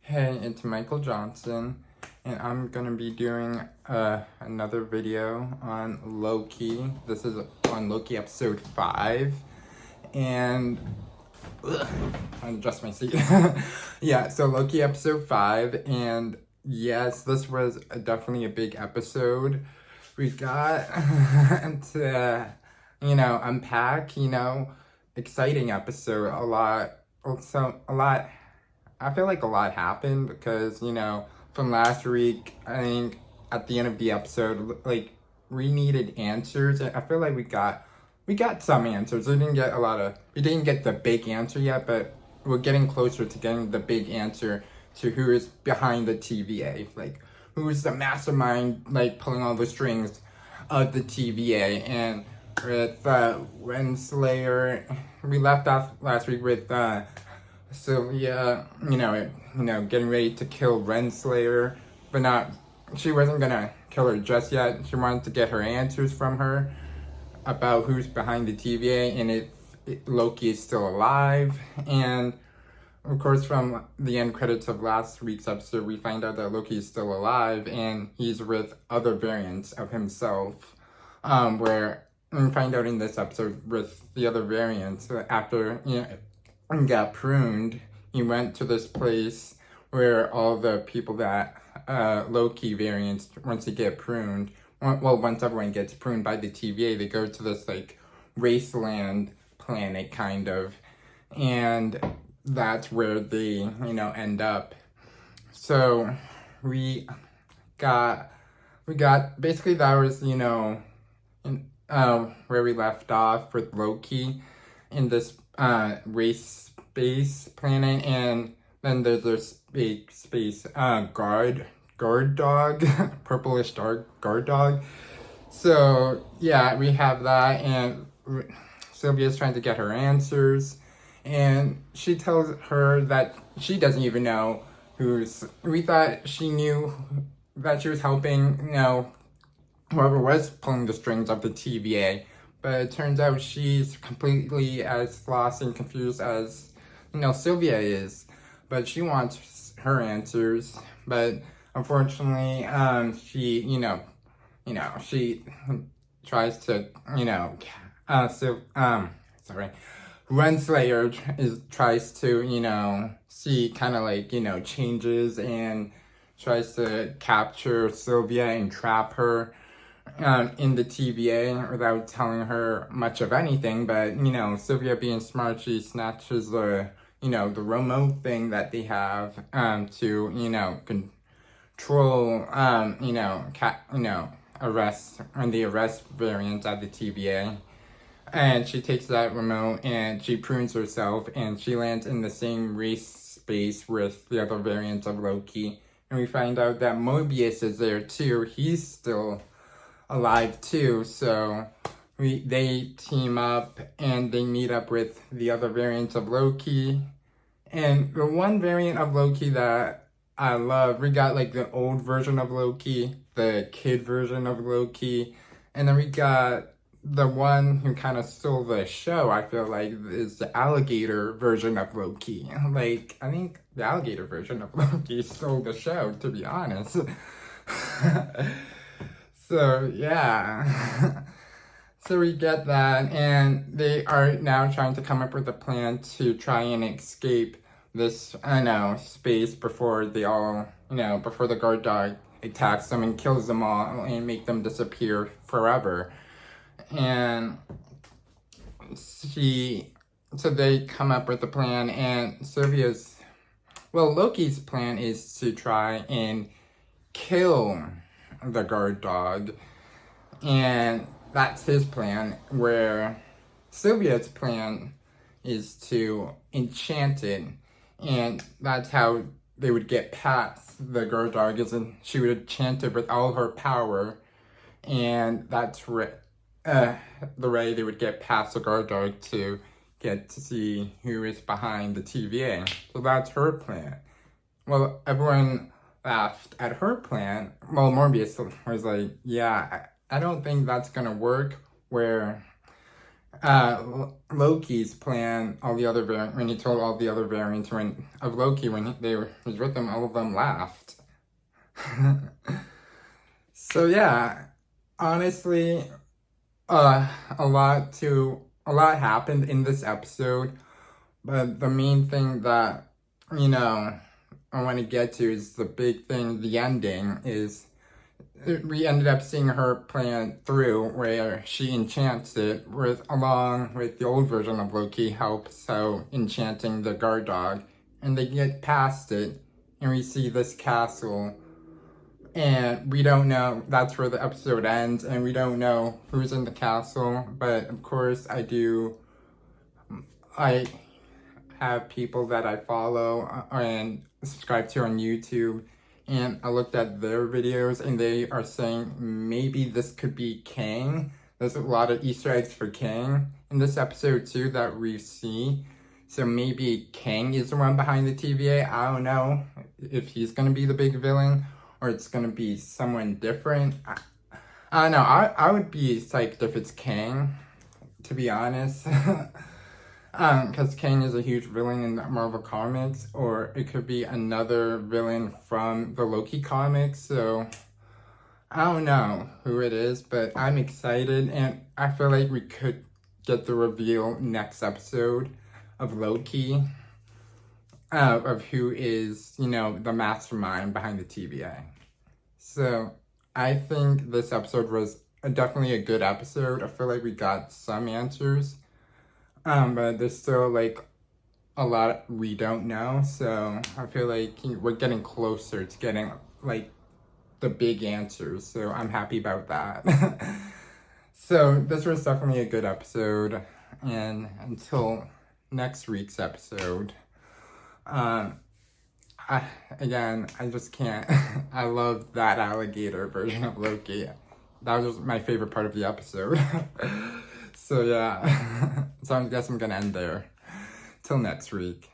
Hey, it's Michael Johnson, and I'm gonna be doing another video on Loki. This is on Loki episode 5, and I'll adjust my seat. Yeah, so Loki episode 5, and yes, this was definitely a big episode. We got to, unpack, exciting episode, a lot, also a lot. I feel like a lot happened because, from last week, I think at the end of the episode, like, we needed answers. I feel like we got some answers. We didn't get the big answer yet, but we're getting closer to getting the big answer to who is behind the TVA. Like, who's the mastermind, like, pulling all the strings of the TVA. And with Renslayer, we left off last week with, Sylvia, getting ready to kill Renslayer, but she wasn't gonna kill her just yet. She wanted to get her answers from her about who's behind the TVA and if Loki is still alive. And of course, from the end credits of last week's episode, we find out that Loki is still alive and he's with other variants of himself. Where we find out in this episode with the other variants after got pruned, he went to this place where all the people that Loki variants, once they get pruned, once everyone gets pruned by the TVA, they go to this like wasteland planet kind of, and that's where they end up. So we got basically that was where we left off with Loki in this race space planet, and then there's this big space guard dog, purplish guard dog. So yeah, we have that, and Sylvia's trying to get her answers, and she tells her that she doesn't even know we thought she knew that she was helping, whoever was pulling the strings of the TVA. But it turns out she's completely as lost and confused as, Sylvia is. But she wants her answers. But unfortunately, she, she tries to, sorry. Renslayer tries to, see kind of like, changes and tries to capture Sylvia and trap her in the TVA without telling her much of anything. But, Sylvia being smart, she snatches the remote thing that they have to, control, arrest, and the arrest variant at the TVA. And she takes that remote and she prunes herself and she lands in the same race space with the other variants of Loki. And we find out that Mobius is there too. He's still alive too, so they team up and they meet up with the other variants of Loki. And the one variant of Loki that I love, we got like the old version of Loki, the kid version of Loki, and then we got the one who kind of stole the show, I feel like, is the alligator version of Loki. Like, I think the alligator version of Loki stole the show, to be honest. So, yeah. So we get that, and they are now trying to come up with a plan to try and escape this, space before they all, before the guard dog attacks them and kills them all and make them disappear forever. And so they come up with a plan, and Loki's plan is to try and kill the guard dog, and that's his plan, where Sylvia's plan is to enchant it, and that's how they would get past the guard dog, she would enchant it with all her power, and that's the way they would get past the guard dog to get to see who is behind the TVA. So that's her plan. Well, everyone laughed at her plan. Well, Morbius was like, yeah, I don't think that's gonna work, where Loki's plan, all the other when he told all the other variants of Loki was with them, all of them laughed. So yeah, honestly, a lot happened in this episode, but the main thing that I want to get to is the big thing. The ending is we ended up seeing her plan through, where she enchants it along with the old version of Loki helps out enchanting the guard dog, and they get past it, and we see this castle, and we don't know. That's where the episode ends, and we don't know who's in the castle. But of course, I have people that I follow and subscribe to on YouTube, and I looked at their videos, and they are saying maybe this could be Kang. There's a lot of Easter eggs for Kang in this episode too that we see. So maybe Kang is the one behind the TVA. I don't know if he's gonna be the big villain or it's gonna be someone different. I don't know. I would be psyched if it's Kang, to be honest. Because Kang is a huge villain in the Marvel comics, or it could be another villain from the Loki comics. So I don't know who it is, but I'm excited, and I feel like we could get the reveal next episode of Loki, of who is, the mastermind behind the TVA. So I think this episode was definitely a good episode. I feel like we got some answers. But there's still like a lot we don't know, so I feel like we're getting closer to getting like the big answers, so I'm happy about that. So this was definitely a good episode, and until next week's episode, I just can't. I love that alligator version of Loki. That was my favorite part of the episode. So yeah, so I guess I'm gonna end there. Till next week.